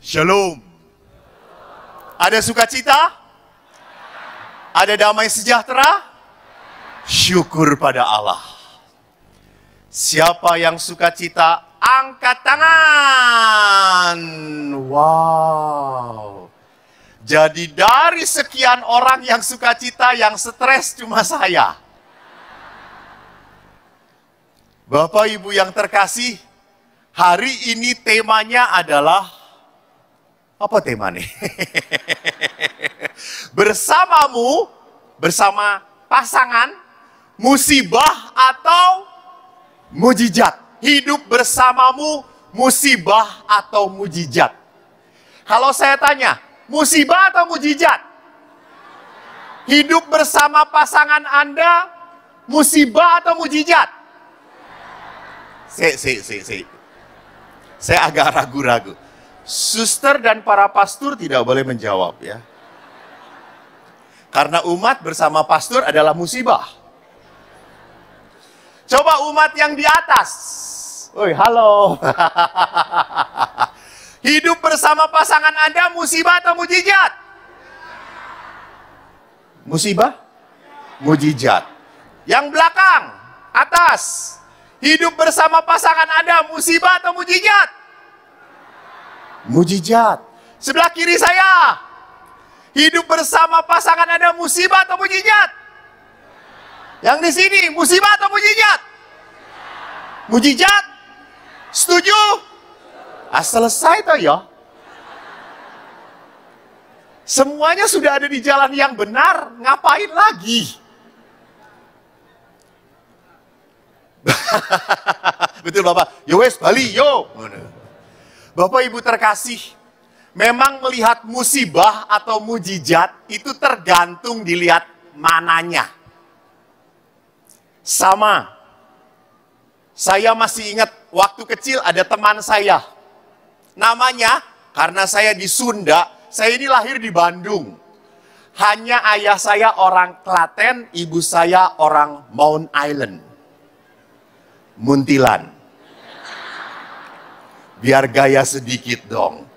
Shalom. Ada sukacita? Ada damai sejahtera? Syukur pada Allah. Siapa yang sukacita, angkat tangan. Wow. Jadi dari sekian orang yang sukacita, yang stres cuma saya. Bapak Ibu yang terkasih, hari ini temanya adalah, apa tema nih? Bersamamu, bersama pasangan, musibah atau mujizat. Hidup bersamamu, musibah atau mujizat. Kalau saya tanya, musibah atau mujizat? Hidup bersama pasangan Anda, musibah atau mujizat? Saya agak ragu-ragu. Suster dan para pastor tidak boleh menjawab ya. Karena umat bersama pastor adalah musibah. Coba umat yang di atas. Oi, halo. Hidup bersama pasangan Anda musibah atau mujizat? Musibah? Mujizat. Yang belakang, atas. Hidup bersama pasangan Anda musibah atau mujizat? Mujizat. Sebelah kiri saya. Hidup bersama pasangan Anda musibah atau mujizat? Yang di sini musibah atau mujizat? Mujizat? Setuju? Selesai toh ya. Semuanya sudah ada di jalan yang benar, ngapain lagi? Betul Bapak? Yo wes Bali yo. Bapak Ibu terkasih, memang melihat musibah atau mujizat itu tergantung dilihat mananya. Sama. Saya masih ingat waktu kecil ada teman saya. Namanya, karena saya di Sunda, saya ini lahir di Bandung. Hanya ayah saya orang Klaten, ibu saya orang Mount Island. Muntilan. Biar gaya sedikit dong.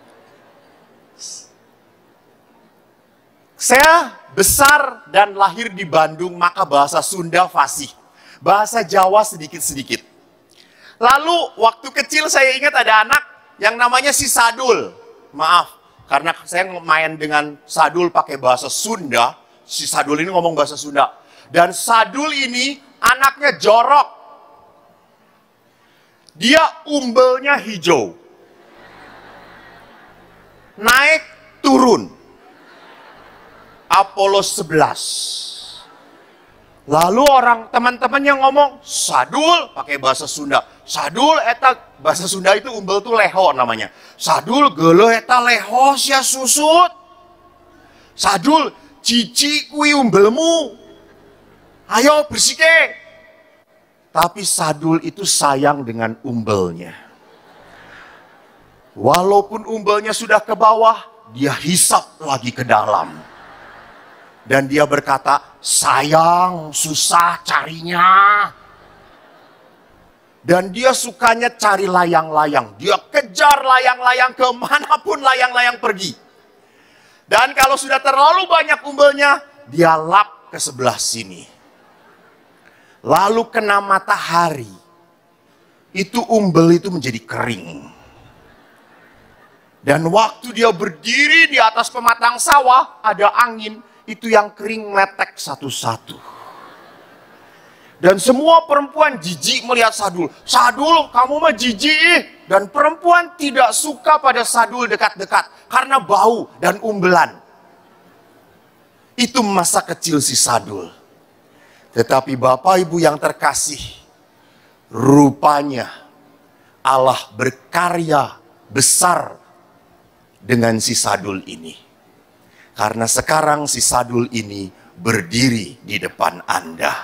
Saya besar dan lahir di Bandung, maka bahasa Sunda fasih. Bahasa Jawa sedikit-sedikit. Lalu waktu kecil saya ingat ada anak yang namanya si Sadul. Maaf, karena saya main dengan Sadul pakai bahasa Sunda. Si Sadul ini ngomong bahasa Sunda. Dan Sadul ini anaknya jorok. Dia umbelnya hijau. Naik, turun. Apollo 11. Lalu orang teman-temannya ngomong, Sadul, pakai bahasa Sunda. Sadul, eta, bahasa Sunda itu umbel tuh leho namanya. Sadul, gelo eta leho sia susut. Sadul, cici kui umbelmu. Ayo bersike. Tapi Sadul itu sayang dengan umbelnya. Walaupun umbelnya sudah ke bawah, dia hisap lagi ke dalam. Dan dia berkata, sayang, susah carinya. Dan dia sukanya cari layang-layang. Dia kejar layang-layang kemanapun layang-layang pergi. Dan kalau sudah terlalu banyak umbelnya, dia lap ke sebelah sini. Lalu kena matahari, itu umbel itu menjadi kering. Dan waktu dia berdiri di atas pematang sawah, ada angin, itu yang kering meletek satu-satu. Dan semua perempuan jijik melihat Sadul. Sadul, kamu mah jijik. Dan perempuan tidak suka pada Sadul dekat-dekat, karena bau dan umbelan. Itu masa kecil si Sadul. Tetapi Bapak Ibu yang terkasih, rupanya Allah berkarya besar dengan si Sadul ini. Karena sekarang si Sadul ini berdiri di depan Anda.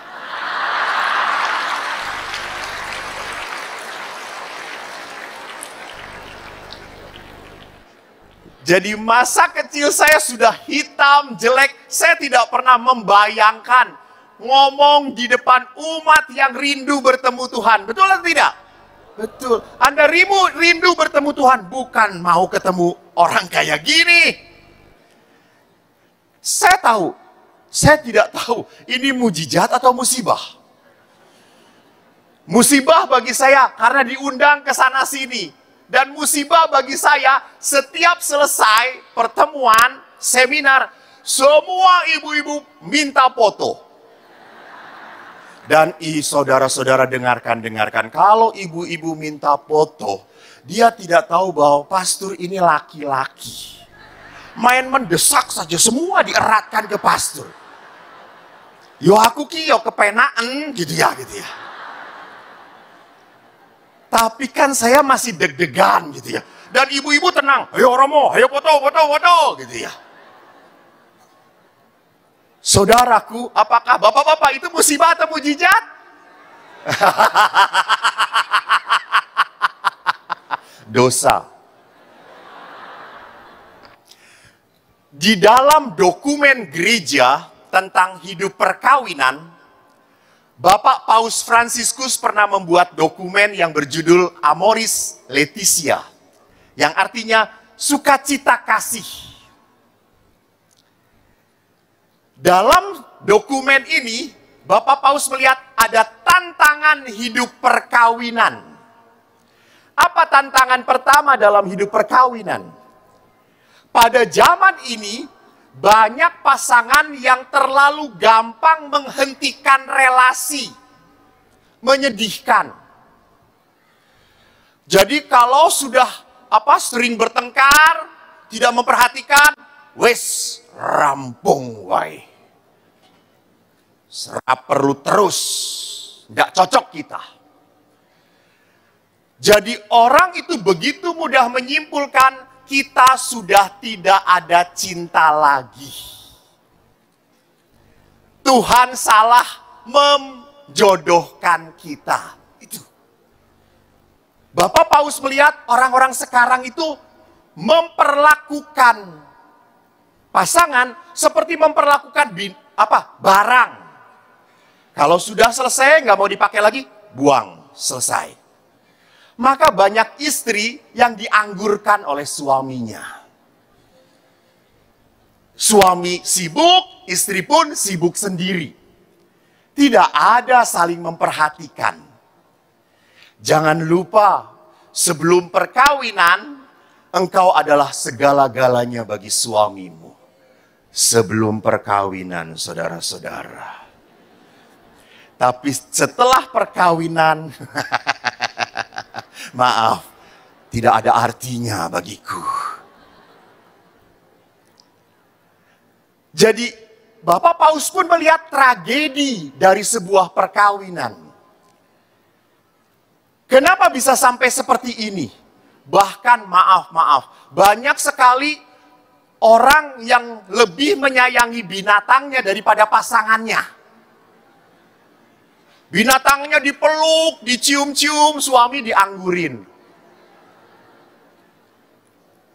Jadi masa kecil saya sudah hitam, jelek. Saya tidak pernah membayangkan ngomong di depan umat yang rindu bertemu Tuhan. Betul atau tidak? Betul. Anda rindu bertemu Tuhan, bukan mau ketemu orang kayak gini. Saya tidak tahu ini mujizat atau musibah. Musibah bagi saya karena diundang ke sana sini. Dan musibah bagi saya setiap selesai pertemuan, seminar, semua ibu-ibu minta foto. Dan saudara-saudara dengarkan. Kalau ibu-ibu minta foto, dia tidak tahu bahwa pastor ini laki-laki. Main mendesak saja, semua dieratkan ke pastor. Yo aku ki yo kepenaan gitu ya. Tapi kan saya masih deg-degan gitu ya. Dan ibu-ibu tenang, ayo Romo, ayo foto gitu ya. Saudaraku, apakah bapak-bapak itu musibah atau mujizat? Dosa. Di dalam dokumen gereja tentang hidup perkawinan, Bapak Paus Fransiskus pernah membuat dokumen yang berjudul Amoris Laetitia, yang artinya sukacita kasih. Dalam dokumen ini, Bapak Paus melihat ada tantangan hidup perkawinan. Apa tantangan pertama dalam hidup perkawinan? Pada zaman ini, banyak pasangan yang terlalu gampang menghentikan relasi. Menyedihkan. Jadi kalau sudah sering bertengkar, tidak memperhatikan, wes rampung wae. Serap perlu terus, nggak cocok kita. Jadi orang itu begitu mudah menyimpulkan kita sudah tidak ada cinta lagi. Tuhan salah menjodohkan kita. Itu. Bapak Paus melihat orang-orang sekarang itu memperlakukan pasangan seperti memperlakukan barang. Kalau sudah selesai, nggak mau dipakai lagi, buang, selesai. Maka banyak istri yang dianggurkan oleh suaminya. Suami sibuk, istri pun sibuk sendiri. Tidak ada saling memperhatikan. Jangan lupa, sebelum perkawinan, engkau adalah segala-galanya bagi suamimu. Sebelum perkawinan, saudara-saudara. Tapi setelah perkawinan, maaf, tidak ada artinya bagiku. Jadi, Bapak Paus pun melihat tragedi dari sebuah perkawinan. Kenapa bisa sampai seperti ini? Bahkan maaf, banyak sekali orang yang lebih menyayangi binatangnya daripada pasangannya. Binatangnya dipeluk, dicium-cium, suami dianggurin.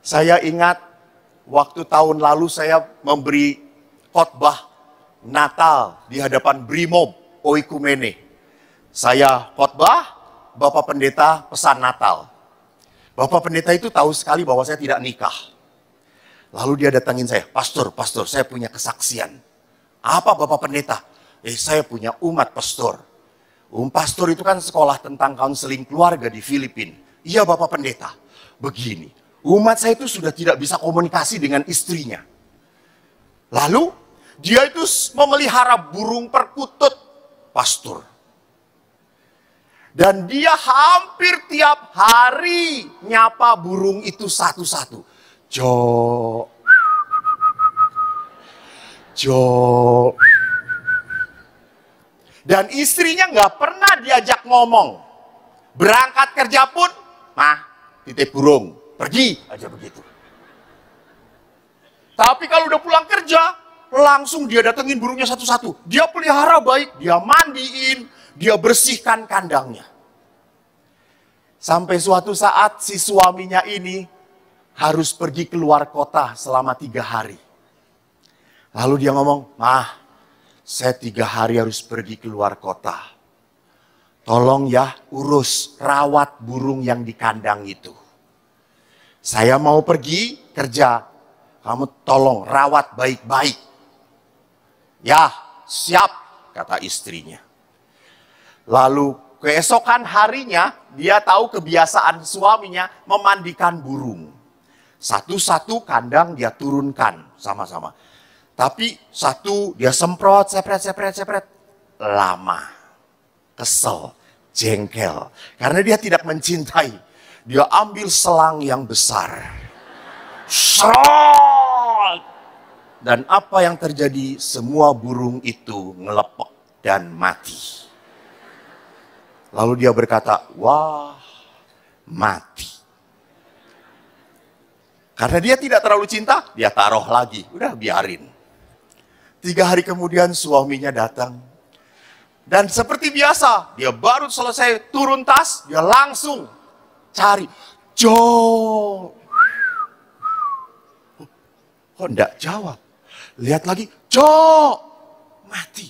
Saya ingat waktu tahun lalu saya memberi khotbah Natal di hadapan Brimob Oikumene. Saya khotbah, Bapak Pendeta pesan Natal. Bapak Pendeta itu tahu sekali bahwa saya tidak nikah. Lalu dia datangin saya, Pastor, saya punya kesaksian. Apa Bapak Pendeta? Saya punya umat pastor. Pastor itu kan sekolah tentang konseling keluarga di Filipina. Iya Bapak Pendeta, begini. Umat saya itu sudah tidak bisa komunikasi dengan istrinya. Lalu dia itu memelihara burung perkutut, Pastor. Dan dia hampir tiap hari nyapa burung itu satu-satu. Jo. Dan istrinya nggak pernah diajak ngomong. Berangkat kerja pun, titip burung, pergi aja begitu. Tapi kalau udah pulang kerja, langsung dia datengin burungnya satu-satu. Dia pelihara baik, dia mandiin, dia bersihkan kandangnya. Sampai suatu saat si suaminya ini harus pergi keluar kota selama 3 hari. Lalu dia ngomong, saya 3 hari harus pergi keluar kota. tolong ya urus, rawat burung yang di kandang itu. Saya mau pergi kerja, kamu tolong rawat baik-baik. Ya, siap, kata istrinya. Lalu keesokan harinya, dia tahu kebiasaan suaminya memandikan burung. Satu-satu kandang dia turunkan sama-sama. Tapi satu dia semprot, sepret. Lama, kesel, jengkel. Karena dia tidak mencintai. Dia ambil selang yang besar. Serot! Dan apa yang terjadi? Semua burung itu ngelepek dan mati. Lalu dia berkata, wah, mati. Karena dia tidak terlalu cinta, dia taruh lagi. Udah biarin. 3 hari kemudian suaminya datang. Dan seperti biasa, dia baru selesai turun tas, dia langsung cari. Jo. Kok enggak jawab? Lihat lagi, Jo. Mati.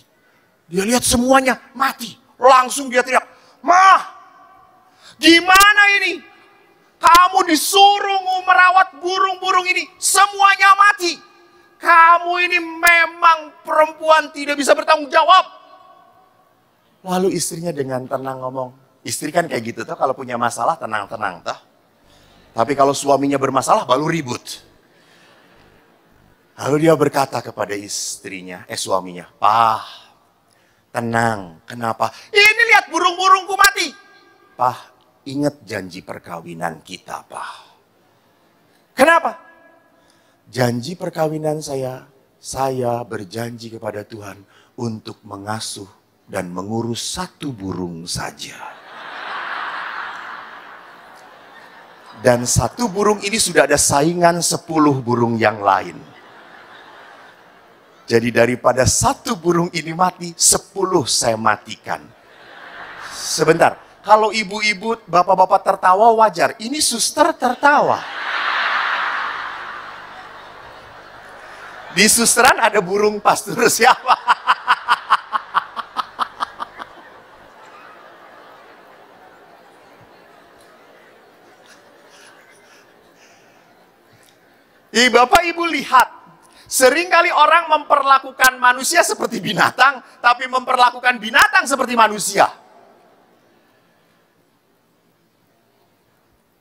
Dia lihat semuanya mati. Langsung dia teriak, Mah, gimana ini? Kamu disuruh merawat burung-burung ini, semuanya mati. Kamu ini memang perempuan tidak bisa bertanggung jawab. Lalu istrinya dengan tenang ngomong, istri kan kayak gitu tuh, kalau punya masalah tenang-tenang tuh. Tapi kalau suaminya bermasalah baru ribut. Lalu dia berkata kepada suaminya, Pah, tenang, kenapa? Ini lihat burung-burungku mati. Pah, ingat janji perkawinan kita, Pah. Kenapa? Janji perkawinan saya berjanji kepada Tuhan untuk mengasuh dan mengurus 1 burung saja. Dan 1 burung ini sudah ada saingan 10 burung yang lain. Jadi daripada 1 burung ini mati, 10 saya matikan. Sebentar, kalau ibu-ibu, bapak-bapak tertawa wajar. Ini suster tertawa. Di susteran ada burung pastur siapa? Bapak Ibu lihat, seringkali orang memperlakukan manusia seperti binatang, tapi memperlakukan binatang seperti manusia.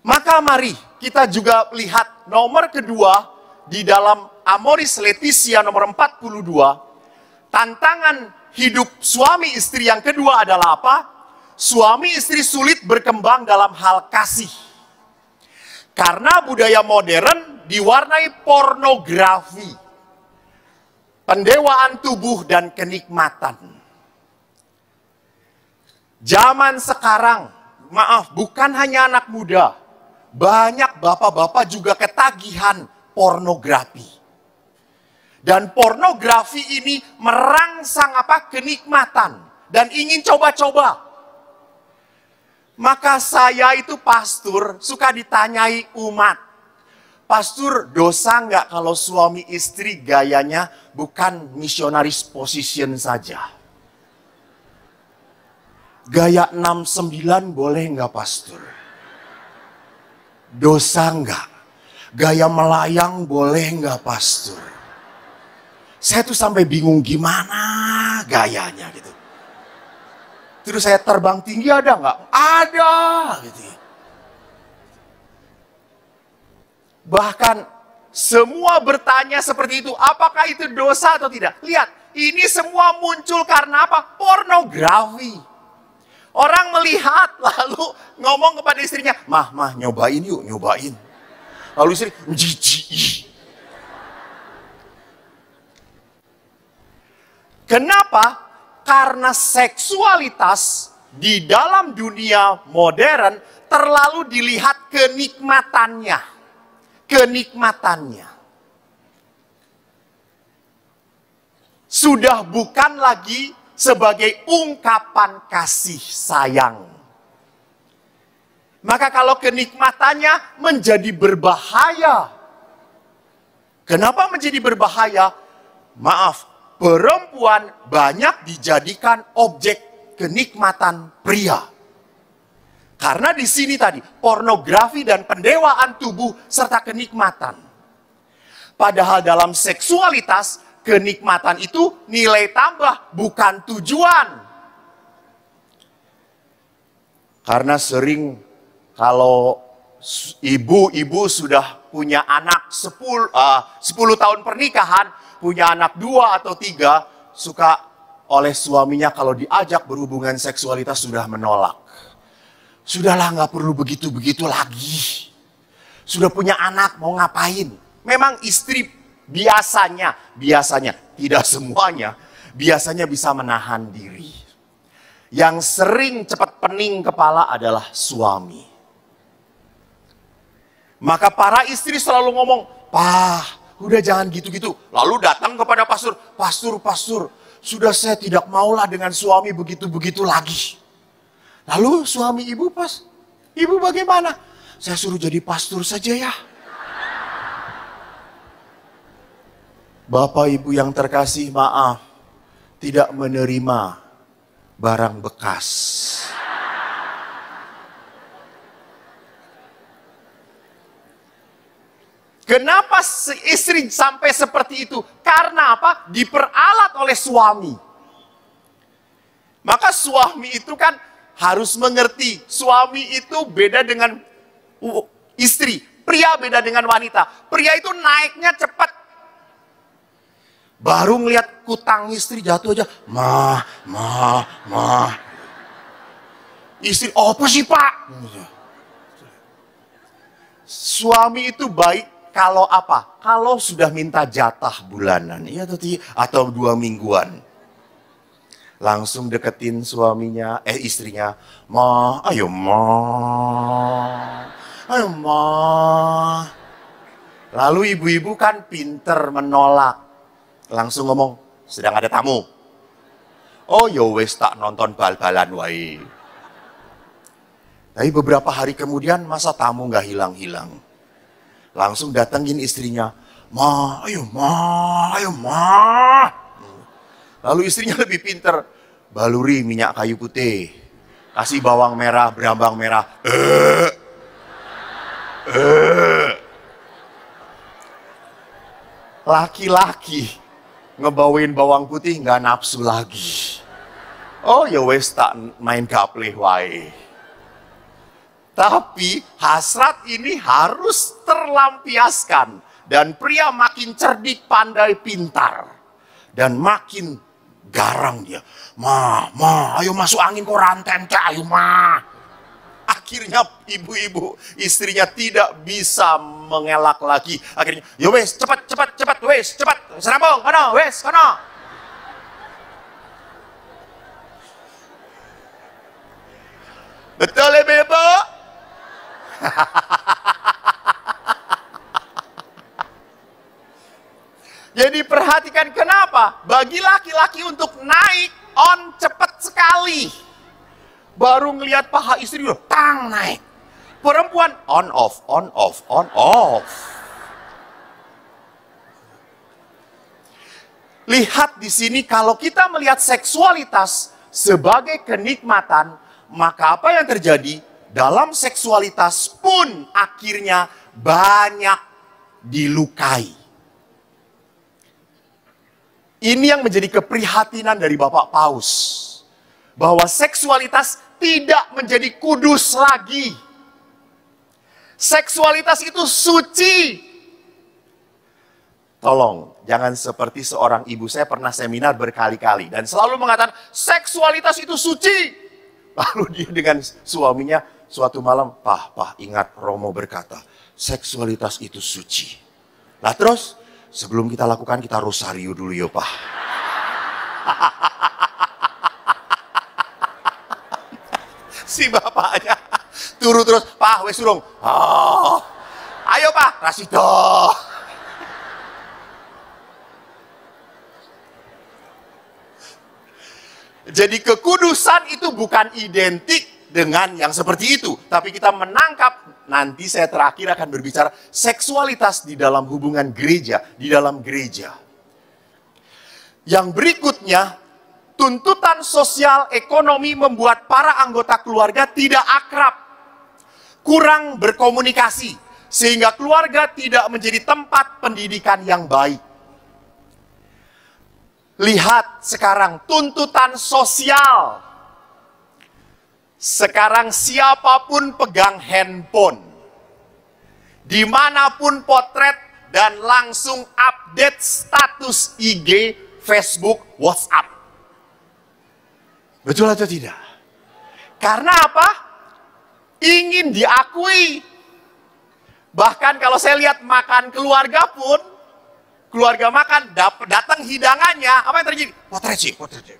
Maka mari kita juga lihat nomor kedua di dalam Amoris Laetitia nomor 42. Tantangan hidup suami istri yang kedua adalah apa? Suami istri sulit berkembang dalam hal kasih. Karena budaya modern diwarnai pornografi, pendewaan tubuh dan kenikmatan. Zaman sekarang, maaf, bukan hanya anak muda, banyak bapak-bapak juga ketagihan pornografi. Dan pornografi ini merangsang kenikmatan dan ingin coba-coba. Maka saya itu pastor suka ditanyai umat, Pastor, dosa nggak kalau suami istri gayanya bukan missionaris position saja? Gaya 69 boleh nggak pastor? Dosa nggak? Gaya melayang boleh nggak pastor? Saya tuh sampai bingung gimana gayanya gitu. Terus saya terbang tinggi ada nggak? Ada gitu. Bahkan semua bertanya seperti itu, apakah itu dosa atau tidak? Lihat, ini semua muncul karena apa? Pornografi. Orang melihat lalu ngomong kepada istrinya, mah nyobain yuk, nyobain. Lalu istri, jijik. Kenapa? Karena seksualitas di dalam dunia modern terlalu dilihat kenikmatannya. Kenikmatannya. Sudah bukan lagi sebagai ungkapan kasih sayang. Maka kalau kenikmatannya menjadi berbahaya. Kenapa menjadi berbahaya? Maaf, perempuan banyak dijadikan objek kenikmatan pria. Karena di sini tadi pornografi dan pendewaan tubuh serta kenikmatan. Padahal dalam seksualitas kenikmatan itu nilai tambah, bukan tujuan. Karena sering kalau ibu-ibu sudah punya anak 10 tahun pernikahan, punya anak 2 atau 3, suka oleh suaminya kalau diajak berhubungan seksualitas sudah menolak. Sudahlah, nggak perlu begitu-begitu lagi. Sudah punya anak, mau ngapain? Memang istri biasanya, tidak semuanya, biasanya bisa menahan diri. Yang sering cepat pening kepala adalah suami. Maka para istri selalu ngomong, "Pak, udah jangan gitu-gitu." Lalu datang kepada pastor, "Pastor, sudah saya tidak maulah dengan suami begitu-begitu lagi." Lalu suami ibu ibu bagaimana? "Saya suruh jadi pastor saja ya." Bapak ibu yang terkasih, maaf, tidak menerima barang bekas. Kenapa istri sampai seperti itu? Karena apa? Diperalat oleh suami. Maka suami itu kan harus mengerti, suami itu beda dengan istri. Pria beda dengan wanita. Pria itu naiknya cepat. Baru ngeliat kutang istri jatuh aja, "Ma. Istri, apa sih Pak?" Suami itu baik kalau apa? Kalau sudah minta jatah bulanan, ya atau 2 mingguan. Langsung deketin istrinya. "Ma, ayo ma. Ayo ma." Lalu ibu-ibu kan pinter menolak. Langsung ngomong, "Sedang ada tamu." "Oh ya wes, tak nonton bal-balan wae." Tapi beberapa hari kemudian masa tamu nggak hilang-hilang. Langsung datengin istrinya. "Ma, ayo ma, ayo ma." Lalu istrinya lebih pinter. Baluri minyak kayu putih. Kasih bawang merah, berambang merah. Laki-laki ngebawain bawang putih nggak nafsu lagi. "Oh ya wes, tak main gaple wae." Tapi hasrat ini harus terlampiaskan. Dan pria makin cerdik, pandai, pintar. Dan makin garang dia. Ma, ayo masuk angin kok ranten, ayo ma." Akhirnya ibu-ibu istrinya tidak bisa mengelak lagi. Akhirnya, "Yo wes, cepat, wes, cepat. Serambung, kono, wes, kono." Betul ibu-ibu? Jadi perhatikan kenapa bagi laki-laki untuk naik on cepat sekali. Baru ngelihat paha istri udah tang naik. Perempuan on off. Lihat di sini, kalau kita melihat seksualitas sebagai kenikmatan, maka apa yang terjadi? Dalam seksualitas pun akhirnya banyak dilukai. Ini yang menjadi keprihatinan dari Bapak Paus. Bahwa seksualitas tidak menjadi kudus lagi. Seksualitas itu suci. Tolong, jangan seperti seorang ibu. Saya pernah seminar berkali-kali. Dan selalu mengatakan, seksualitas itu suci. Lalu dia dengan suaminya suatu malam, Pak, ingat Romo berkata, seksualitas itu suci. Nah terus, sebelum kita lakukan, kita rosario dulu ya Pak. Si bapaknya turu terus, Pak, wes surung. Oh, ayo Pak, rasido. Jadi kekudusan itu bukan identik dengan yang seperti itu. Tapi kita menangkap, nanti saya terakhir akan berbicara seksualitas di dalam hubungan gereja, di dalam gereja. Yang berikutnya, Tuntutan sosial ekonomi membuat para anggota keluarga tidak akrab, kurang berkomunikasi, sehingga keluarga tidak menjadi tempat pendidikan yang baik. Lihat sekarang tuntutan sosial. Sekarang siapapun pegang handphone, dimanapun potret dan langsung update status IG, Facebook, WhatsApp. Betul atau tidak? Karena apa? Ingin diakui. Bahkan kalau saya lihat makan keluarga pun, keluarga makan, datang hidangannya, apa yang terjadi? Potret.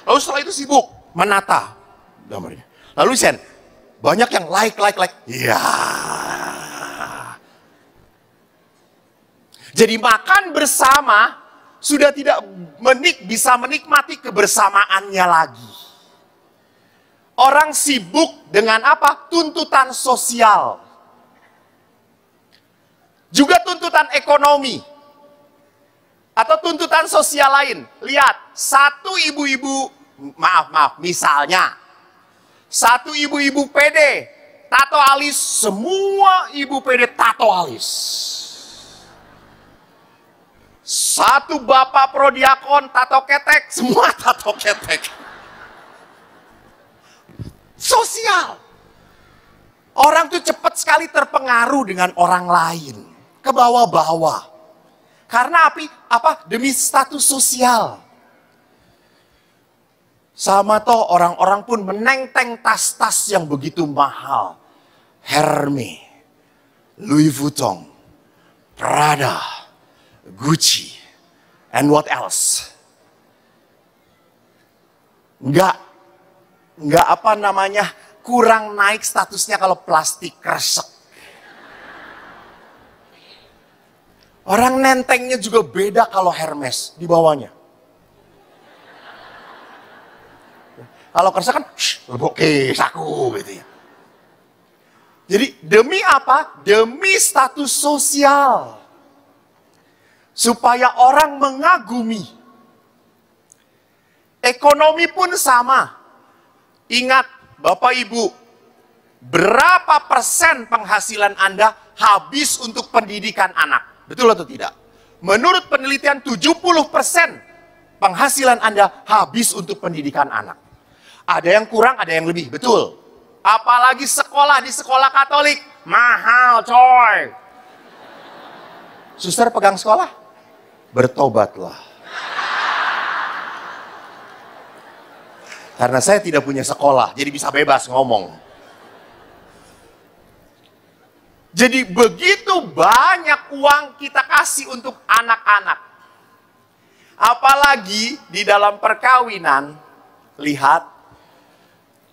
Lalu setelah itu sibuk menata gambarnya. Lalu send, banyak yang like. Ya. Jadi makan bersama sudah tidak bisa menikmati kebersamaannya lagi. Orang sibuk dengan apa? Tuntutan sosial. Juga tuntutan ekonomi. Atau tuntutan sosial lain. Lihat, satu ibu-ibu, misalnya. Satu ibu-ibu pede, tato alis, semua ibu pede tato alis. Satu bapak prodiakon tato ketek, semua tato ketek. Sosial. Orang tuh cepat sekali terpengaruh dengan orang lain. Ke bawah-bawah. Karena apa? Demi status sosial. Sama toh orang-orang pun menenteng tas-tas yang begitu mahal. Hermes, Louis Vuitton, Prada, Gucci, and what else? Enggak kurang naik statusnya kalau plastik kresek. Orang nentengnya juga beda kalau Hermes di bawahnya. Kalau kresek kan, oke, saku gitu ya. Jadi demi apa? Demi status sosial. Supaya orang mengagumi. Ekonomi pun sama. Ingat, Bapak Ibu, berapa persen penghasilan Anda habis untuk pendidikan anak? Betul atau tidak? Menurut penelitian 70% penghasilan Anda habis untuk pendidikan anak. Ada yang kurang, ada yang lebih, betul. Apalagi sekolah di sekolah Katolik, mahal coy. Suster pegang sekolah? Bertobatlah. Karena saya tidak punya sekolah, jadi bisa bebas ngomong. Jadi begitu banyak uang kita kasih untuk anak-anak. Apalagi di dalam perkawinan, lihat,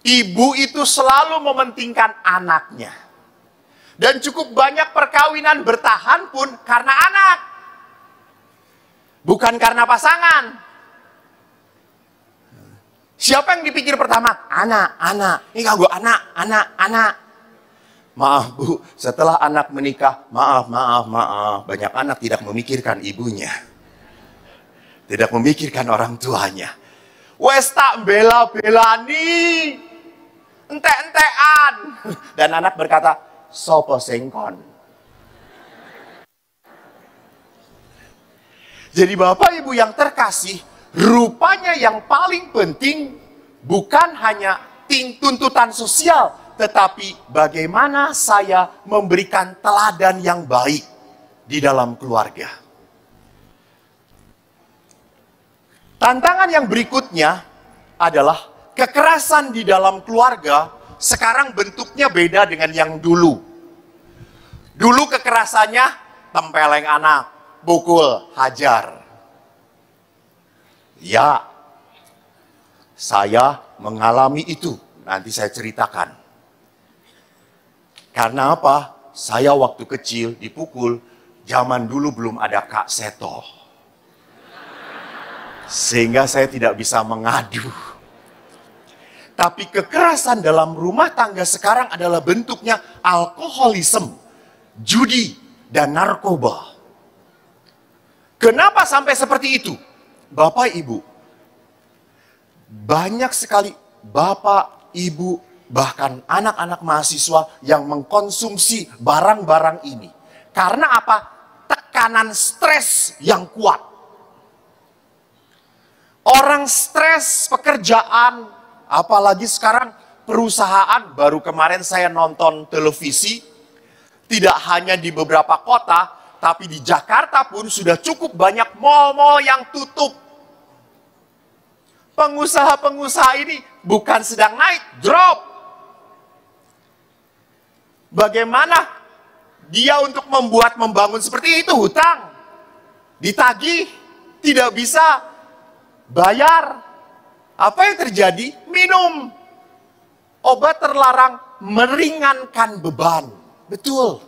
ibu itu selalu mementingkan anaknya. Dan cukup banyak perkawinan bertahan pun karena anak. Bukan karena pasangan. Siapa yang dipikir pertama? Anak. Ini gue anak. Maaf Bu, setelah anak menikah, maaf. Banyak anak tidak memikirkan ibunya. Tidak memikirkan orang tuanya. Wes tak bela-belani. Entek-entekan. Dan anak berkata, sopo sengkon. Jadi Bapak Ibu yang terkasih, rupanya yang paling penting bukan hanya tuntutan sosial, tetapi bagaimana saya memberikan teladan yang baik di dalam keluarga. Tantangan yang berikutnya adalah kekerasan di dalam keluarga sekarang bentuknya beda dengan yang dulu. Dulu kekerasannya tempeleng anak, pukul, hajar. Ya, saya mengalami itu. Nanti saya ceritakan. Karena apa? Saya waktu kecil dipukul, zaman dulu belum ada Kak Seto. Sehingga saya tidak bisa mengadu. Tapi kekerasan dalam rumah tangga sekarang adalah bentuknya alkoholisme, judi, dan narkoba. Kenapa sampai seperti itu? Bapak Ibu, banyak sekali bapak, ibu, bahkan anak-anak mahasiswa yang mengkonsumsi barang-barang ini. Karena apa? Tekanan stres yang kuat. Orang stres pekerjaan, apalagi sekarang perusahaan. Baru kemarin saya nonton televisi, tidak hanya di beberapa kota, tapi di Jakarta pun sudah cukup banyak mal-mal yang tutup. Pengusaha-pengusaha ini bukan sedang naik, drop. Bagaimana dia untuk membangun seperti itu? Hutang, ditagih, tidak bisa bayar. Apa yang terjadi? Minum obat terlarang, meringankan beban. Betul.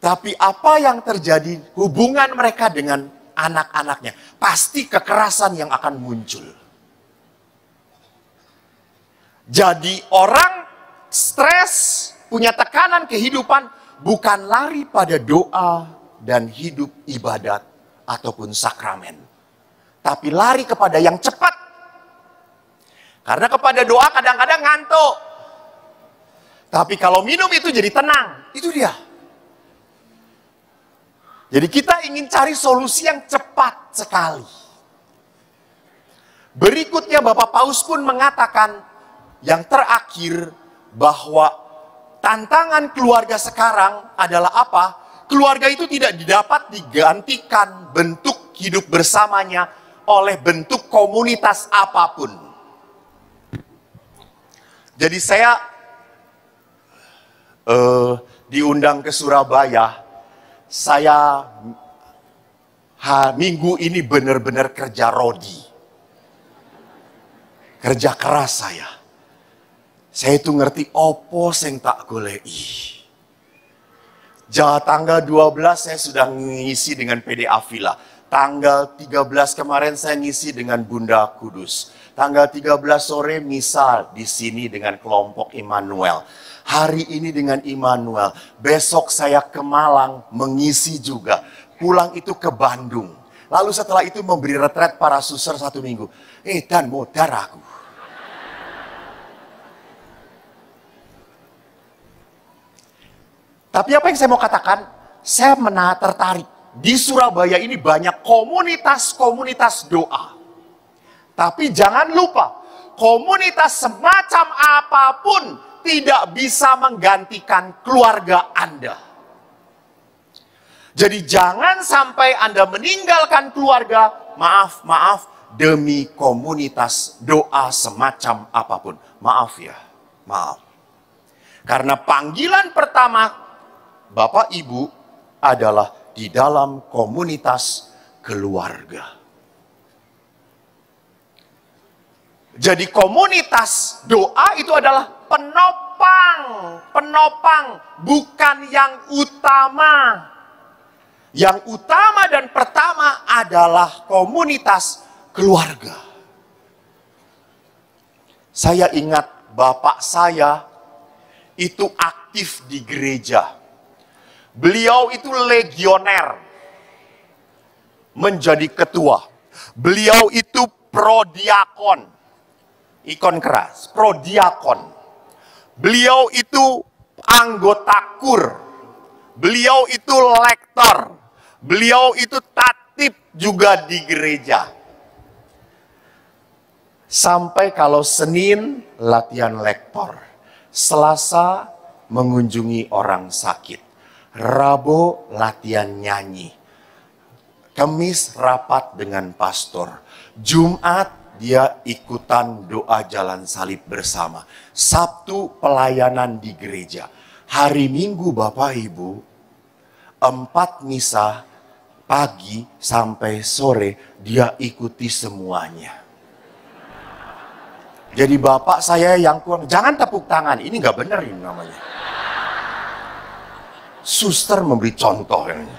Tapi apa yang terjadi hubungan mereka dengan anak-anaknya? Pasti kekerasan yang akan muncul. Jadi orang stres, punya tekanan kehidupan, bukan lari pada doa dan hidup ibadat ataupun sakramen. Tapi lari kepada yang cepat. Karena kepada doa kadang-kadang ngantuk. Tapi kalau minum itu jadi tenang. Itu dia. Jadi kita ingin cari solusi yang cepat sekali. Berikutnya Bapak Paus pun mengatakan yang terakhir bahwa tantangan keluarga sekarang adalah apa? Keluarga itu tidak dapat digantikan bentuk hidup bersamanya oleh bentuk komunitas apapun. Jadi saya diundang ke Surabaya. Saya minggu ini benar-benar kerja rodi. Kerja keras saya. Saya itu ngerti opo sing tak golei. Tanggal 12 saya sudah ngisi dengan PD Avila. Tanggal 13 kemarin saya ngisi dengan Bunda Kudus. Tanggal 13 sore misa di sini dengan kelompok Immanuel. Hari ini dengan Immanuel. Besok saya ke Malang mengisi juga. Pulang itu ke Bandung. Lalu setelah itu memberi retret para suster 1 minggu. Dan modar aku. Tapi apa yang saya mau katakan? Saya tertarik. Di Surabaya ini banyak komunitas-komunitas doa. Tapi jangan lupa, komunitas semacam apapun tidak bisa menggantikan keluarga Anda. Jadi jangan sampai Anda meninggalkan keluarga, maaf, demi komunitas doa semacam apapun. Maaf ya, maaf. Karena panggilan pertama Bapak Ibu adalah di dalam komunitas keluarga. Jadi komunitas doa itu adalah penopang, bukan yang utama. Yang utama dan pertama adalah komunitas keluarga. Saya ingat bapak saya itu aktif di gereja. Beliau itu legioner, menjadi ketua. Beliau itu prodiakon, ikon keras, prodiakon. Beliau itu anggota kur. Beliau itu lektor. Beliau itu tatib juga di gereja. Sampai kalau Senin latihan lektor, Selasa mengunjungi orang sakit, Rabu latihan nyanyi, Kamis rapat dengan pastor, Jumat dia ikutan doa jalan salib bersama, Sabtu pelayanan di gereja, hari Minggu Bapak Ibu 4 misa pagi sampai sore dia ikuti semuanya. Jadi bapak saya yang kurang, jangan tepuk tangan, ini nggak benar ini namanya. Suster memberi contoh ini.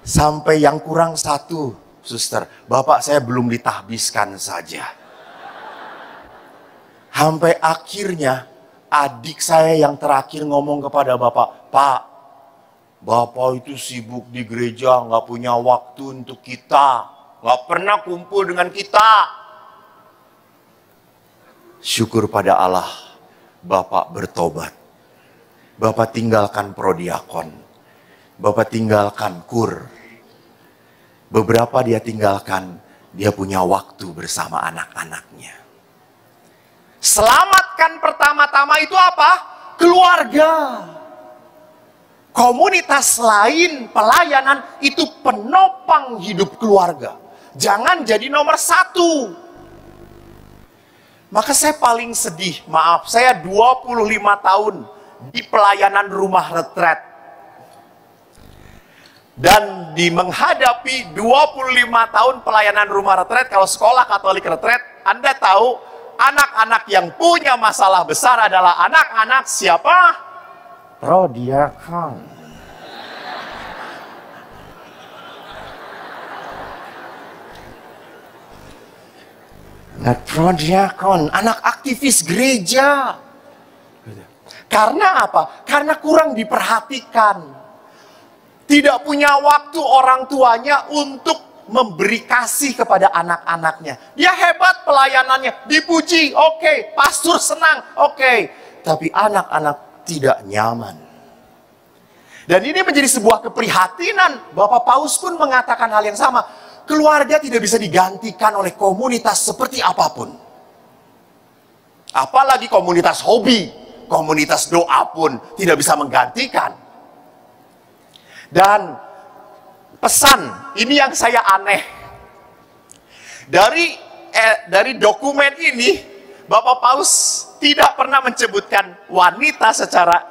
Sampai yang kurang 1, suster, bapak saya belum ditahbiskan saja. Sampai akhirnya adik saya yang terakhir ngomong kepada bapak, Pak, bapak itu sibuk di gereja, nggak punya waktu untuk kita. nggak pernah kumpul dengan kita. Syukur pada Allah, Bapak bertobat. Bapak tinggalkan prodiakon. Bapak tinggalkan kur. Beberapa dia tinggalkan, dia punya waktu bersama anak-anaknya. Selamatkan pertama-tama itu apa? Keluarga. Komunitas lain, pelayanan itu penopang hidup keluarga. Jangan jadi nomor satu. Maka saya paling sedih, maaf, saya 25 tahun di pelayanan rumah retret. Dan di menghadapi 25 tahun pelayanan rumah retret, kalau sekolah Katolik retret, Anda tahu anak-anak yang punya masalah besar adalah anak-anak siapa? Prodiakon. Anak prodiakon, anak aktivis gereja. Karena apa? Karena kurang diperhatikan. Tidak punya waktu orang tuanya untuk memberi kasih kepada anak-anaknya. Dia hebat pelayanannya, dipuji, oke. Pastor senang, oke. Tapi anak-anak tidak nyaman. Dan ini menjadi sebuah keprihatinan. Bapak Paus pun mengatakan hal yang sama. Keluarga tidak bisa digantikan oleh komunitas seperti apapun. Apalagi komunitas hobi, komunitas doa pun tidak bisa menggantikan. Dan pesan, ini yang saya aneh. Dari dokumen ini, Bapak Paus tidak pernah menyebutkan wanita secara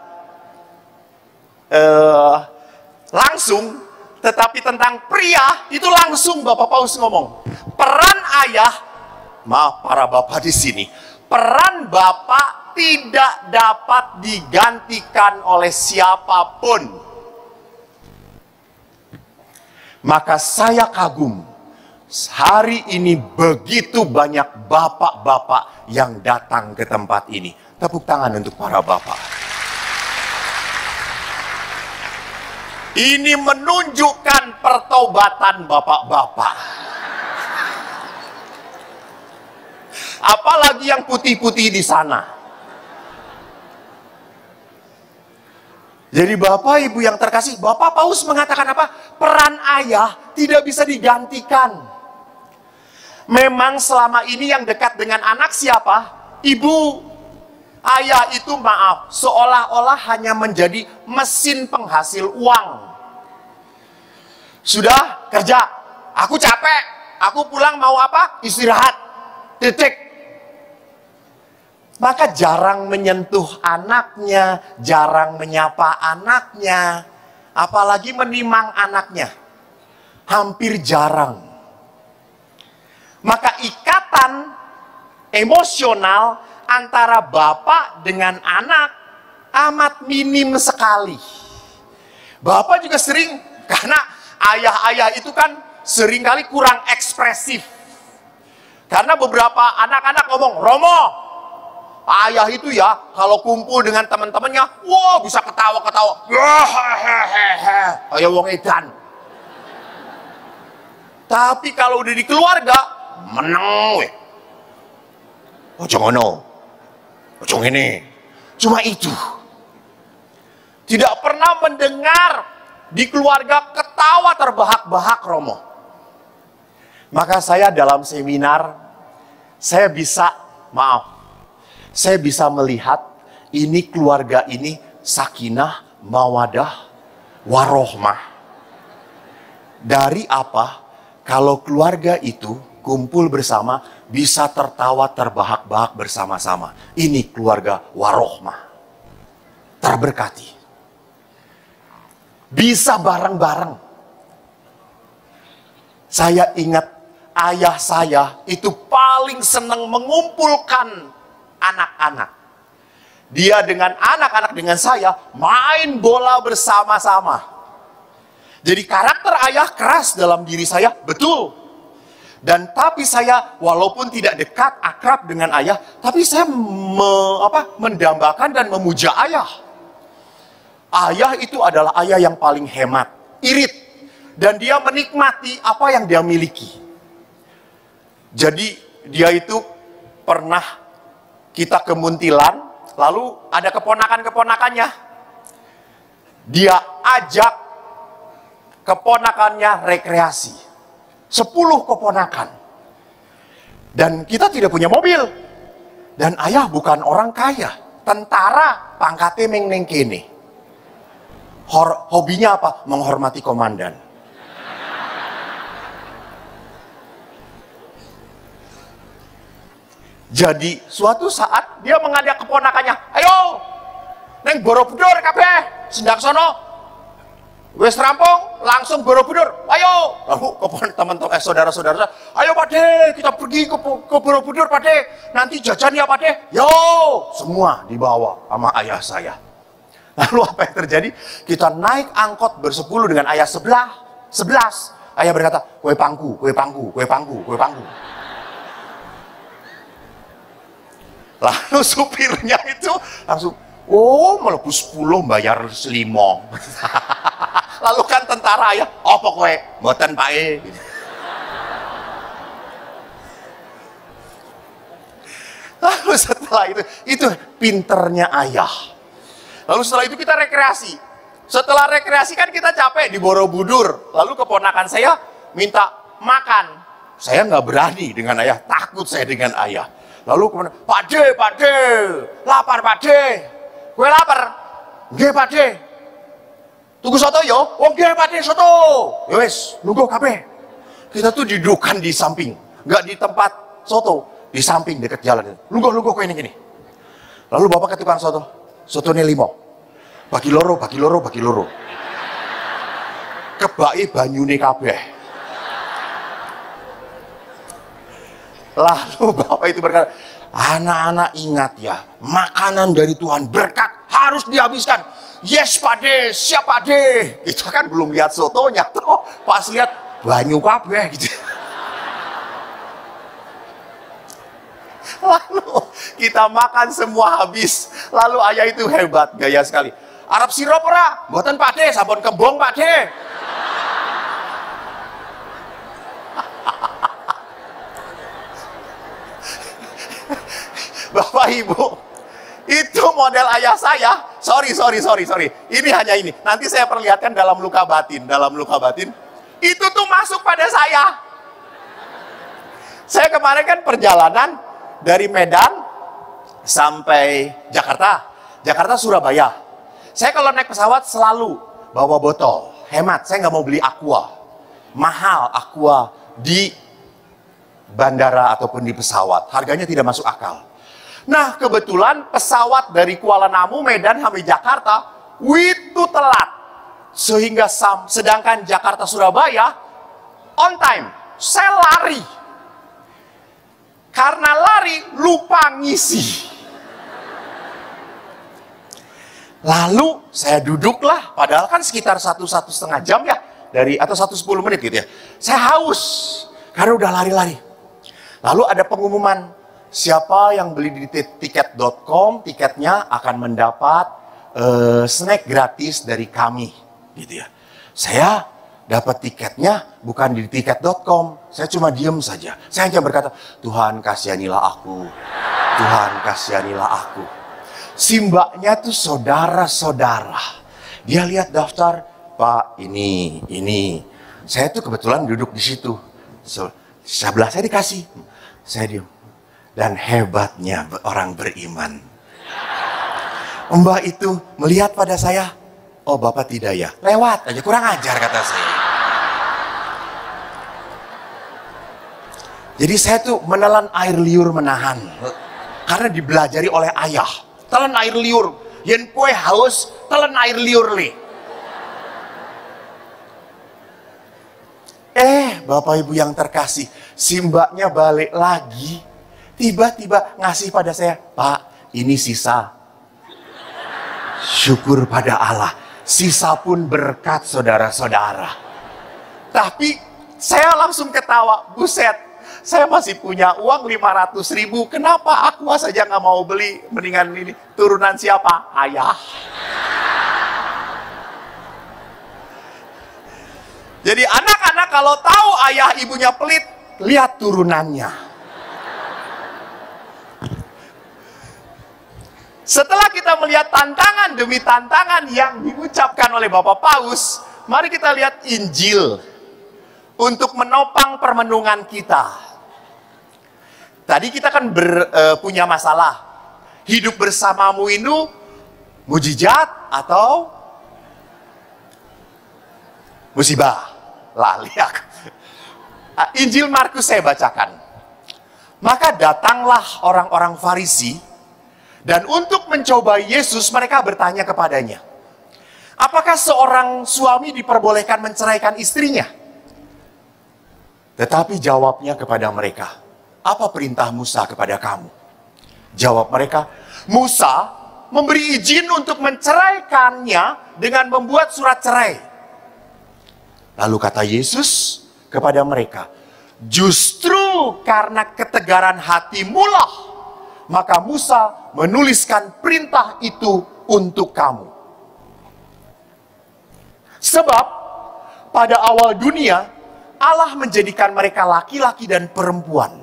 langsung, tetapi tentang pria itu langsung Bapak Paus ngomong. Peran ayah, maaf para bapak di sini, peran bapak tidak dapat digantikan oleh siapapun. Maka saya kagum, hari ini begitu banyak bapak-bapak yang datang ke tempat ini. Tepuk tangan untuk para bapak. Ini menunjukkan pertobatan bapak-bapak. Apalagi yang putih-putih di sana. Jadi Bapak Ibu yang terkasih, Bapak Paus mengatakan apa? Peran ayah tidak bisa digantikan. Memang selama ini yang dekat dengan anak siapa? Ibu. Ayah itu maaf, seolah-olah hanya menjadi mesin penghasil uang. Sudah kerja, aku capek, aku pulang mau apa? Istirahat. Titik. Maka jarang menyentuh anaknya, jarang menyapa anaknya, apalagi menimang anaknya. Hampir jarang. Maka ikatan emosional antara bapak dengan anak amat minim sekali. Bapak juga sering, karena ayah-ayah itu kan seringkali kurang ekspresif. Karena beberapa anak-anak ngomong, Romo, ayah itu ya, kalau kumpul dengan teman-temannya, wah bisa ketawa-ketawa. Kayak wong edan. Tapi kalau udah di keluarga, meneng weh. Ojo ngono. Ojo ngene. Cuma itu. Tidak pernah mendengar di keluarga ketawa terbahak-bahak, Romo. Maka saya dalam seminar, saya bisa melihat ini keluarga ini sakinah, mawadah, warohmah. Dari apa? Kalau keluarga itu kumpul bersama, bisa tertawa terbahak-bahak bersama-sama. Ini keluarga warohmah. Terberkati. Bisa bareng-bareng. Saya ingat ayah saya itu paling senang mengumpulkan anak-anak. Dia dengan anak-anak dengan saya main bola bersama-sama. Jadi karakter ayah keras dalam diri saya, betul. Dan tapi saya walaupun tidak dekat, akrab dengan ayah, tapi saya mendambakan dan memuja ayah. Ayah itu adalah ayah yang paling hemat, irit. Dan dia menikmati apa yang dia miliki. Jadi dia itu pernah kita ke Muntilan, lalu ada keponakan-keponakannya. Dia ajak keponakannya rekreasi. 10 keponakan. Dan kita tidak punya mobil. Dan ayah bukan orang kaya. Tentara pangkatnya meng kene. Hobinya apa? Menghormati komandan. Jadi suatu saat dia mengajak keponakannya, ayo neng Borobudur kabeh, sendang sono, wes rampung, langsung Borobudur, ayo. Lalu teman-teman saudara-saudara, ayo Pakde, kita pergi ke Borobudur Pakde, nanti jajan ya Pakde. Yo, semua dibawa sama ayah saya. Lalu apa yang terjadi? Kita naik angkot bersepuluh dengan ayah 11. Ayah berkata, kue pangku, kue pangku, kue pangku, kue pangku. Lalu supirnya itu langsung, oh melebu 10 bayar 5. Lalu kan tentara ya, oh pokoknya mboten Pak E. Lalu setelah itu pinternya ayah. Lalu setelah itu kita rekreasi. Setelah rekreasi kan kita capek di Borobudur. Lalu keponakan saya minta makan. Saya nggak berani dengan ayah, takut saya dengan ayah. Lalu kemudian, Pakde, lapar Pakde, gue lapar, nggih Pakde, tunggu soto yo, oh nggih Pakde soto, yowes, nunggu kabeh. Kita tuh didudukan di samping, nggak di tempat soto, di samping dekat jalan. Nunggu kue ini. Lalu bapak ke tukang soto ini 5, bagi loro. Kebai banyune kabeh. Lalu bapak itu berkata, anak-anak ingat ya, makanan dari Tuhan berkat harus dihabiskan. Yes Pakde, siap Pakde. Itu kan belum lihat sotonya tuh, pas lihat banyu kabeh gitu. Lalu kita makan semua habis. Lalu ayah itu hebat, gaya sekali. Arab sirop ora? Mboten Pakde, sabun kembung Pakde. Bapak Ibu, itu model ayah saya. Sorry. Ini hanya ini. Nanti saya perlihatkan dalam luka batin. Itu tuh masuk pada saya. Saya kemarin kan perjalanan dari Medan sampai Jakarta Surabaya. Saya kalau naik pesawat selalu bawa botol. Hemat, saya nggak mau beli aqua. Mahal aqua di bandara ataupun di pesawat. Harganya tidak masuk akal. Nah, kebetulan pesawat dari Kuala Namu, Medan, sampai Jakarta, itu telat. Sehingga sedangkan Jakarta, Surabaya, on time. Saya lari. Karena lari, lupa ngisi. Lalu, saya duduklah. Padahal kan sekitar 1,5 jam ya. Atau 1:10 menit gitu ya. Saya haus. Karena udah lari-lari. Lalu ada pengumuman. Siapa yang beli di tiket.com, tiketnya akan mendapat snack gratis dari kami, gitu ya. Saya dapat tiketnya bukan di tiket.com, saya cuma diem saja. Saya hanya berkata, Tuhan kasihanilah aku, Tuhan kasihanilah aku. Si mbaknya tuh saudara-saudara. Dia lihat daftar, Pak ini. Saya tuh kebetulan duduk di situ. Sebelah saya dikasih, saya diem. Dan hebatnya orang beriman. Mbak itu melihat pada saya, oh Bapak tidak ya? Lewat aja, kurang ajar kata saya. Jadi saya tuh menelan air liur menahan. Karena dibelajari oleh ayah. Telan air liur. Yen kue haus, telan air liur li. Bapak Ibu yang terkasih, si mbaknya balik lagi. Tiba-tiba ngasih pada saya, Pak, ini sisa. Syukur pada Allah, sisa pun berkat saudara-saudara. Tapi saya langsung ketawa, buset, saya masih punya uang 500.000, kenapa aku saja nggak mau beli, mendingan ini, turunan siapa? Ayah. Jadi anak-anak kalau tahu ayah ibunya pelit, lihat turunannya. Setelah kita melihat tantangan demi tantangan yang diucapkan oleh Bapak Paus, mari kita lihat Injil untuk menopang permenungan kita. Tadi kita kan punya masalah. Hidup bersamamu itu mujizat atau musibah? Lali aku. Injil Markus saya bacakan. Maka datanglah orang-orang Farisi, dan untuk mencoba Yesus, mereka bertanya kepadanya, apakah seorang suami diperbolehkan menceraikan istrinya? Tetapi jawabnya kepada mereka, apa perintah Musa kepada kamu? Jawab mereka, Musa memberi izin untuk menceraikannya dengan membuat surat cerai. Lalu kata Yesus kepada mereka, justru karena ketegaran hatimulah maka Musa menuliskan perintah itu untuk kamu. Sebab pada awal dunia Allah menjadikan mereka laki-laki dan perempuan.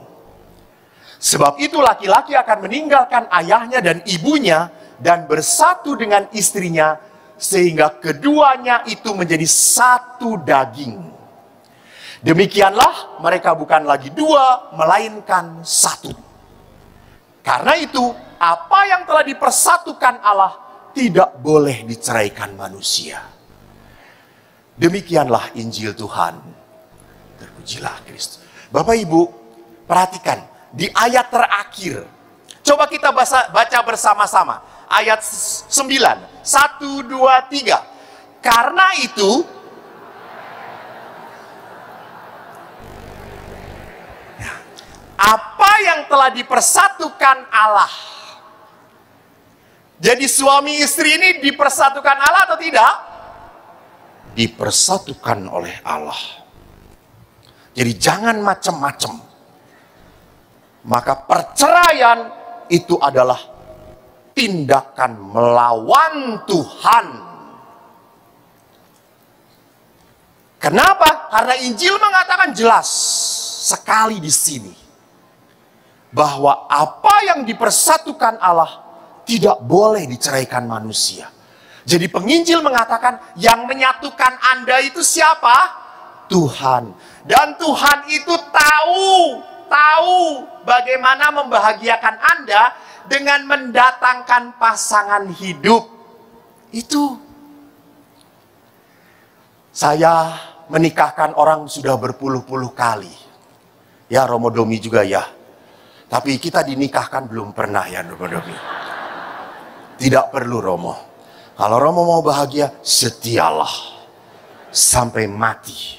Sebab itu laki-laki akan meninggalkan ayahnya dan ibunya dan bersatu dengan istrinya sehingga keduanya itu menjadi satu daging. Demikianlah mereka bukan lagi dua melainkan satu. Karena itu, apa yang telah dipersatukan Allah tidak boleh diceraikan manusia. Demikianlah Injil Tuhan. Terpujilah Kristus. Bapak Ibu, perhatikan di ayat terakhir. Coba kita baca bersama-sama. Ayat 9. 1, 2, 3. Karena itu, apa yang telah dipersatukan Allah. Jadi suami istri ini dipersatukan Allah atau tidak? Dipersatukan oleh Allah. Jadi jangan macam-macam. Maka perceraian itu adalah tindakan melawan Tuhan. Kenapa? Karena Injil mengatakan jelas sekali di sini bahwa apa yang dipersatukan Allah tidak boleh diceraikan manusia. Jadi penginjil mengatakan yang menyatukan Anda itu siapa? Tuhan. Dan Tuhan itu tahu bagaimana membahagiakan Anda dengan mendatangkan pasangan hidup. Itu. Saya menikahkan orang sudah berpuluh-puluh kali. Ya, Romo Domi juga ya. Tapi kita dinikahkan belum pernah ya, Romo Domi. Tidak perlu Romo. Kalau Romo mau bahagia, setialah sampai mati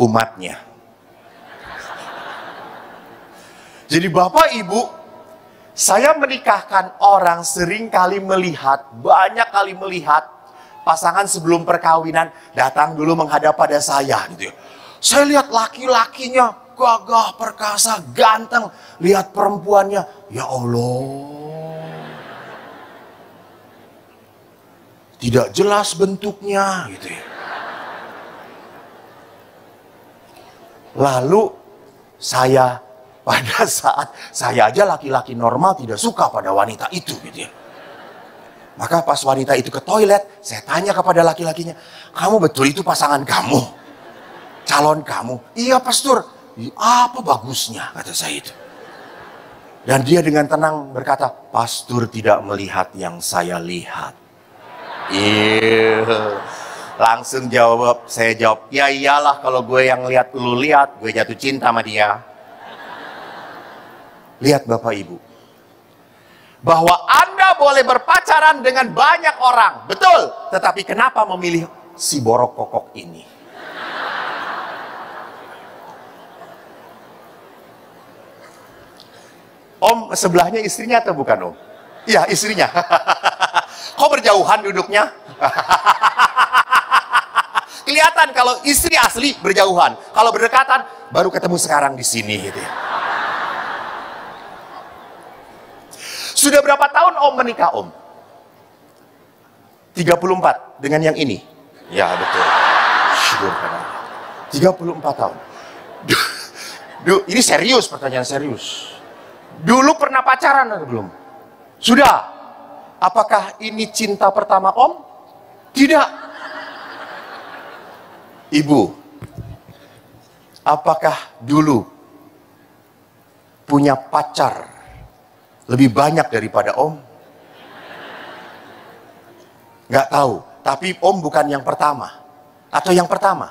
umatnya. Jadi Bapak Ibu, saya menikahkan orang sering kali melihat, banyak kali melihat pasangan sebelum perkawinan datang dulu menghadap pada saya gitu ya. Saya lihat laki-lakinya gagah, perkasa, ganteng. Lihat perempuannya, ya Allah. Tidak jelas bentuknya gitu ya. Lalu saya pada saat saya aja laki-laki normal tidak suka pada wanita itu gitu ya. Maka pas wanita itu ke toilet, saya tanya kepada laki-lakinya, kamu betul itu pasangan kamu? Calon kamu? Iya pastor. Apa bagusnya, kata saya itu. Dan dia dengan tenang berkata, pastor tidak melihat yang saya lihat. Iya. Langsung saya jawab, ya iyalah kalau gue yang lihat lu lihat, gue jatuh cinta sama dia. Lihat Bapak Ibu, bahwa Anda boleh berpacaran dengan banyak orang, betul. Tetapi kenapa memilih si borok kokok ini? Om sebelahnya istrinya atau bukan Om? Iya istrinya. Kok berjauhan duduknya? Kelihatan kalau istri asli berjauhan. Kalau berdekatan baru ketemu sekarang di sini gitu ya. Sudah berapa tahun Om menikah Om? 34 dengan yang ini. Ya betul. Syukur karena 34 tahun. Ini serius, pertanyaan serius. Dulu pernah pacaran atau belum? Sudah. Apakah ini cinta pertama Om? Tidak. Ibu, apakah dulu punya pacar lebih banyak daripada Om? Nggak tahu, tapi Om bukan yang pertama. Atau yang pertama?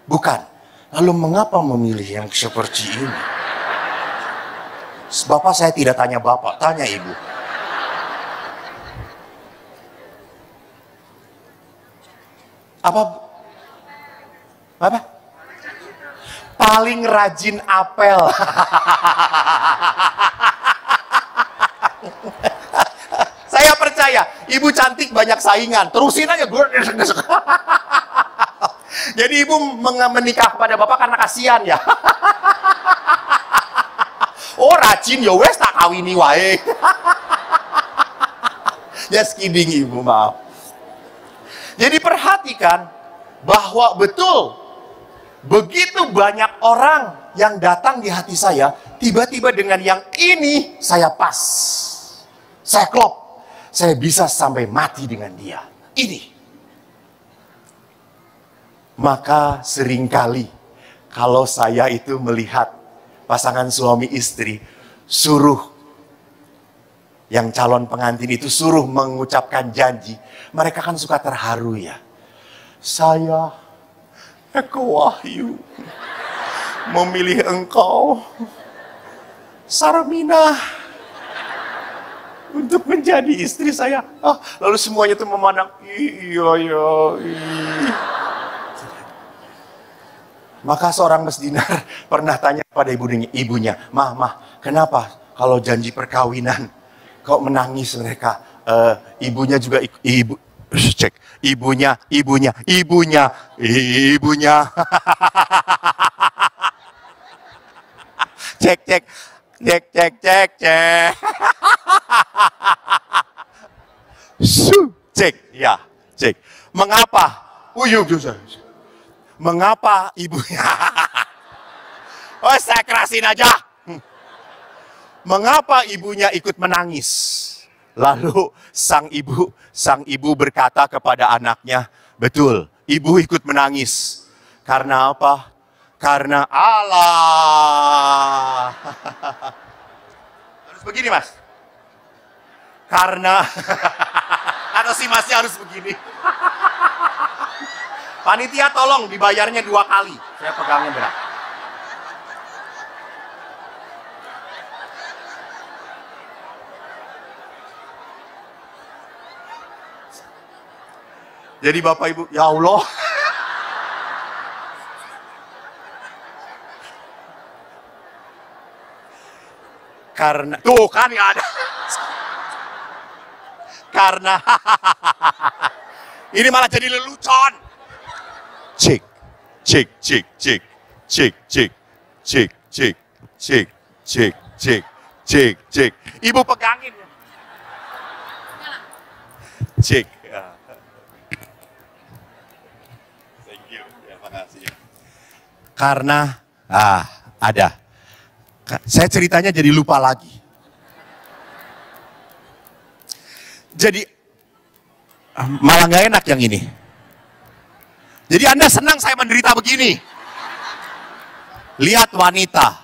Bukan. Lalu mengapa memilih yang seperti ini? Bapak saya tidak tanya Bapak, tanya Ibu. Apa? Paling rajin apel. Saya percaya, Ibu cantik banyak saingan. Terusin aja. Jadi Ibu menikah kepada Bapak karena kasihan ya. Oh rajin ya wes tak kawini wae. Just kidding Ibu, maaf. Jadi perhatikan bahwa betul begitu banyak orang yang datang di hati saya, tiba-tiba dengan yang ini saya pas. Saya klop. Saya bisa sampai mati dengan dia. Ini. Maka seringkali kalau saya itu melihat pasangan suami istri suruh yang calon pengantin itu suruh mengucapkan janji, mereka kan suka terharu ya. Saya Eko Wahyu memilih engkau Sarmina untuk menjadi istri saya. Lalu semuanya itu memandang, iya. Maka seorang Mas Dinar pernah tanya pada ibunya, Mah, kenapa kalau janji perkawinan kok menangis mereka? Ibunya juga ibunya. Cek. Cek. Mengapa? Mengapa ibunya? Oh, saya kerasin aja. Mengapa ibunya ikut menangis? Lalu sang ibu berkata kepada anaknya, betul, ibu ikut menangis. Karena apa? Karena Allah. Harus begini, Mas. Karena atau si Masnya harus begini. Panitia tolong dibayarnya 2 kali. Saya pegangnya berat. Jadi Bapak Ibu, ya Allah. Karena, tuh kan nggak ada. Karena, ini malah jadi lelucon. Cek. Ibu pegangin. Cek. Thank you. Terima kasih. Karena, ada. Saya ceritanya jadi lupa lagi. Jadi, malah nggak enak yang ini. Jadi Anda senang saya menderita begini. Lihat wanita.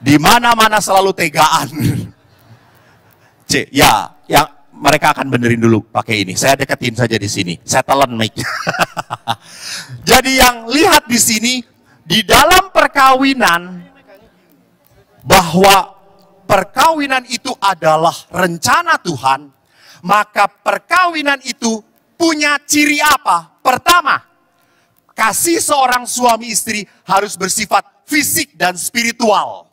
Di mana-mana selalu tegaan. Ya, mereka akan benerin dulu pakai ini. Saya deketin saja di sini. Saya telan mic. Jadi yang lihat di sini, di dalam perkawinan, bahwa perkawinan itu adalah rencana Tuhan, maka perkawinan itu punya ciri apa? Pertama, kasih seorang suami istri harus bersifat fisik dan spiritual.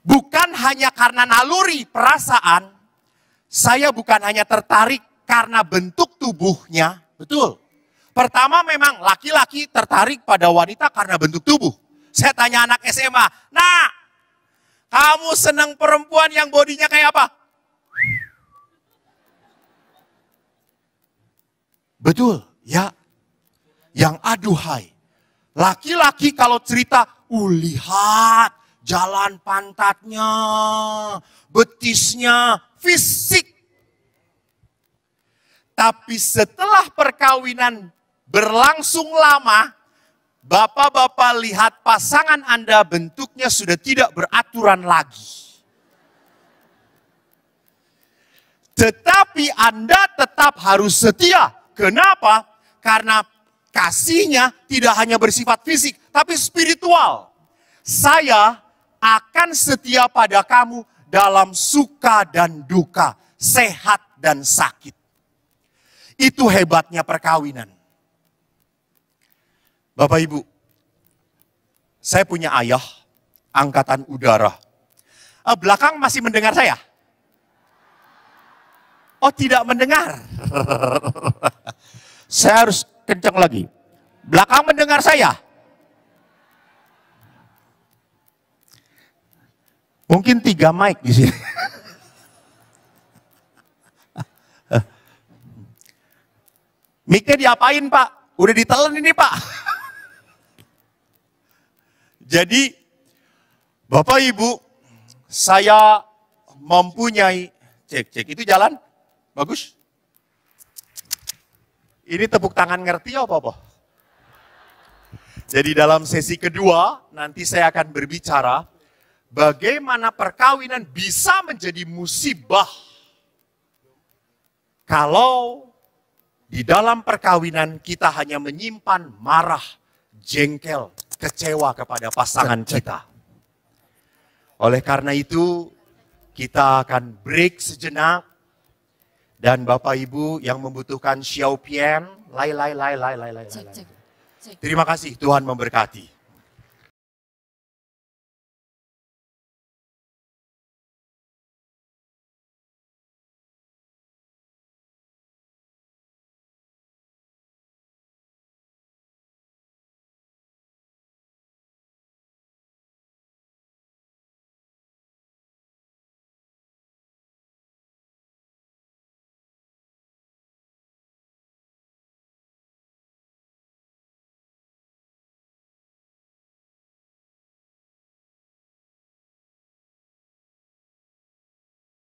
Bukan hanya karena naluri perasaan, saya bukan hanya tertarik karena bentuk tubuhnya, betul. Pertama memang laki-laki tertarik pada wanita karena bentuk tubuh. Saya tanya anak SMA, nah, kamu senang perempuan yang bodinya kayak apa? Betul, ya. Yang aduhai. Laki-laki kalau cerita, lihat jalan pantatnya, betisnya, fisik. Tapi setelah perkawinan berlangsung lama, bapak-bapak lihat pasangan Anda bentuknya sudah tidak beraturan lagi. Tetapi Anda tetap harus setia. Kenapa? Karena kasihnya tidak hanya bersifat fisik, tapi spiritual. Saya akan setia pada kamu dalam suka dan duka, sehat dan sakit. Itu hebatnya perkawinan. Bapak Ibu, saya punya ayah angkatan udara. Belakang masih mendengar saya? Oh, tidak mendengar. Saya harus kencang lagi. Belakang mendengar saya? Mungkin 3 mic di sini. Mic-nya diapain, Pak? Udah ditelan ini, Pak. Jadi, Bapak Ibu, saya mempunyai cek itu jalan? Bagus? Ini tepuk tangan ngerti apa? Jadi dalam sesi kedua, nanti saya akan berbicara bagaimana perkawinan bisa menjadi musibah kalau di dalam perkawinan kita hanya menyimpan marah, jengkel, kecewa kepada pasangan kita. Oleh karena itu, kita akan break sejenak. Dan Bapak Ibu yang membutuhkan xiao pian, lai. Terima kasih, Tuhan memberkati.